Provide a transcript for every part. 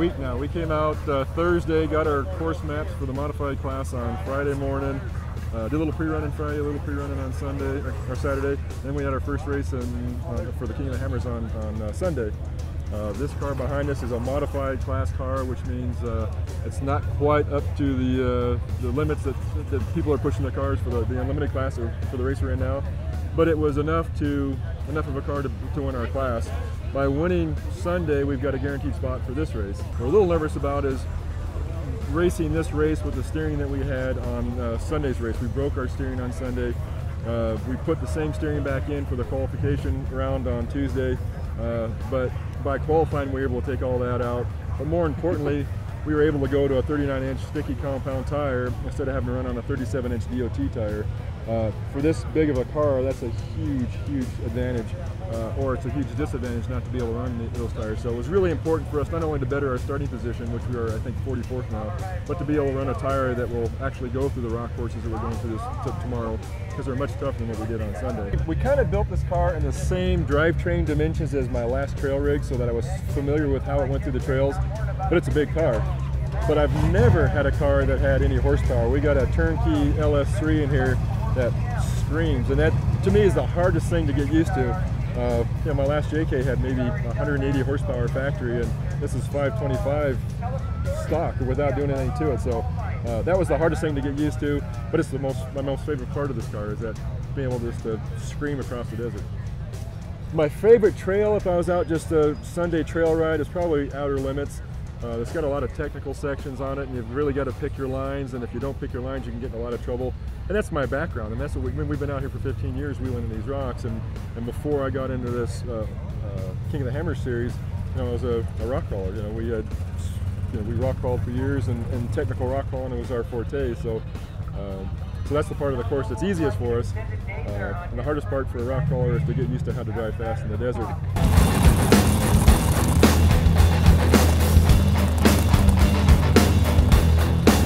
week now. We came out Thursday, got our course maps for the modified class on Friday morning. Did a little pre-running Friday, a little pre-running on Sunday or Saturday. Then we had our first race for the King of the Hammers on Sunday. This car behind us is a modified class car, which means it's not quite up to the limits that people are pushing the cars for the unlimited class or for the race we're in now. But it was enough of a car to win our class. By winning Sunday, we've got a guaranteed spot for this race. What we're a little nervous about is racing this race with the steering that we had on Sunday's race. We broke our steering on Sunday. We put the same steering back in for the qualification round on Tuesday, but by qualifying we were able to take all that out. But more importantly, we were able to go to a 39-inch sticky compound tire instead of having to run on a 37-inch DOT tire. For this big of a car, that's a huge advantage, or it's a huge disadvantage not to be able to run those tires. So it was really important for us not only to better our starting position, which we are I think 44th now, but to be able to run a tire that will actually go through the rock courses that we're going through tomorrow, because they're much tougher than what we did on Sunday. We kind of built this car in the same drivetrain dimensions as my last trail rig, so that I was familiar with how it went through the trails, but it's a big car. But I've never had a car that had any horsepower. We got a turnkey LS3 in here that screams, and that to me is the hardest thing to get used to. My last JK had maybe 180 horsepower factory, and this is 525 stock without doing anything to it. So that was the hardest thing to get used to, but it's my most favorite part of this car is that being able just to scream across the desert. My favorite trail, if I was out just a Sunday trail ride, is probably Outer Limits. It's got a lot of technical sections on it, and you've really got to pick your lines, and if you don't pick your lines, you can get in a lot of trouble. And that's my background, and that's what we've been out here for 15 years wheeling in these rocks, and before I got into this King of the Hammers series, I was a rock crawler. We rock crawled for years, and technical rock crawling was our forte. So that's the part of the course that's easiest for us, and the hardest part for a rock crawler is to get used to how to drive fast in the desert.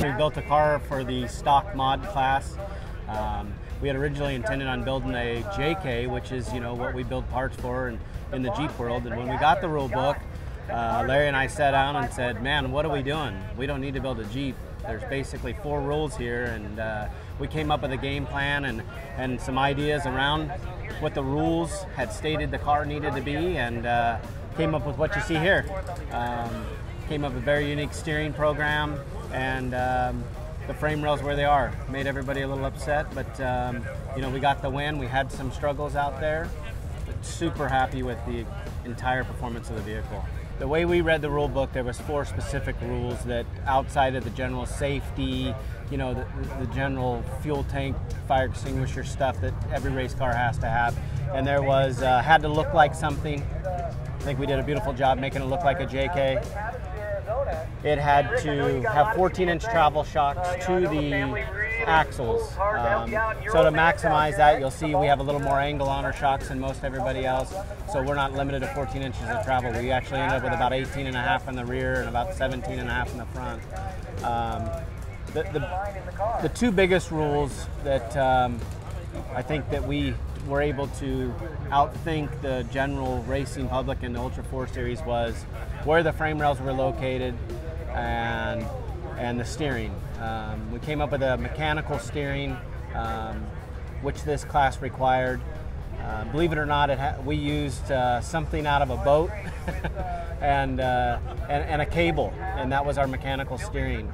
We built a car for the stock mod class. We had originally intended on building a JK, which is what we build parts for in the Jeep world. And when we got the rule book, Larry and I sat down and said, "Man, what are we doing? We don't need to build a Jeep. There's basically 4 rules here." And we came up with a game plan and some ideas around what the rules had stated the car needed to be, and came up with what you see here. Came up with a very unique steering program, and the frame rails where they are. Made everybody a little upset, but we got the win. We had some struggles out there, but super happy with the entire performance of the vehicle. The way we read the rule book, there was 4 specific rules that outside of the general safety, the general fuel tank, fire extinguisher stuff that every race car has to have. And there was, had to look like something. I think we did a beautiful job making it look like a JK. It had to have 14-inch travel shocks to the axles. So to maximize that, you'll see we have a little more angle on our shocks than most everybody else. So we're not limited to 14 inches of travel. We actually ended up with about 18.5 in the rear and about 17.5 in the front. The 2 biggest rules that I think that we were able to outthink the general racing public in the Ultra 4 series was where the frame rails were located and the steering. We came up with a mechanical steering, which this class required. Believe it or not, we used something out of a boat and a cable, and that was our mechanical steering.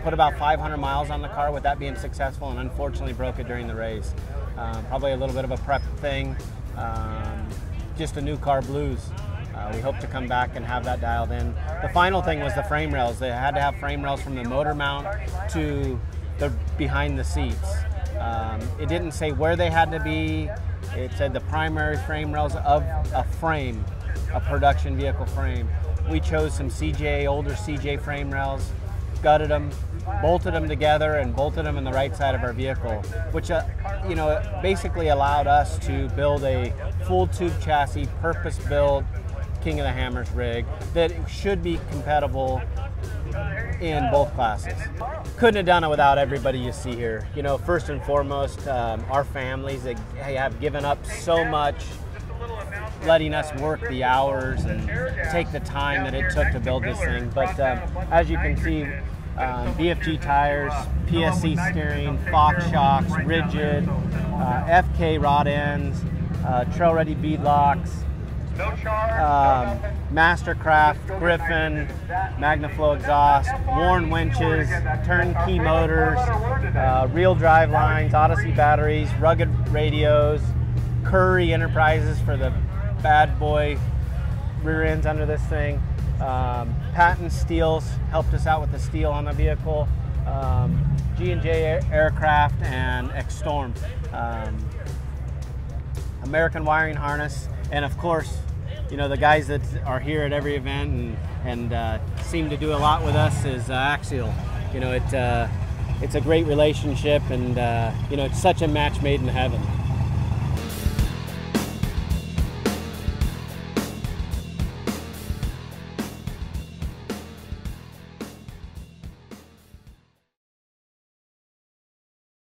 Put about 500 miles on the car with that being successful, and unfortunately broke it during the race. Probably a little bit of a prep thing, just a new car blues. We hope to come back and have that dialed in. The final thing was the frame rails. They had to have frame rails from the motor mount to the behind the seats. It didn't say where they had to be. It said the primary frame rails of a frame, a production vehicle frame. We chose some older CJ frame rails, gutted them, bolted them together, and bolted them in the right side of our vehicle, which basically allowed us to build a full tube chassis, purpose-built King of the Hammers rig that should be compatible in both classes. Couldn't have done it without everybody you see here. First and foremost, our families, they have given up so much letting us work the hours and take the time that it took to build this thing. But as you can see, BFG tires, PSC steering, Fox shocks, rigid, FK rod ends, trail ready bead locks, Mastercraft, Griffin, MagnaFlow exhaust, Warn winches, turnkey motors, real drive lines, Odyssey batteries, rugged radios, Curry Enterprises for the bad boy rear ends under this thing. Patent Steels helped us out with the steel on the vehicle. G&J Aircraft and X-Storm. American Wiring Harness, and of course, you know, the guys that are here at every event and seem to do a lot with us is Axial. You know, it's a great relationship, and you know, it's such a match made in heaven.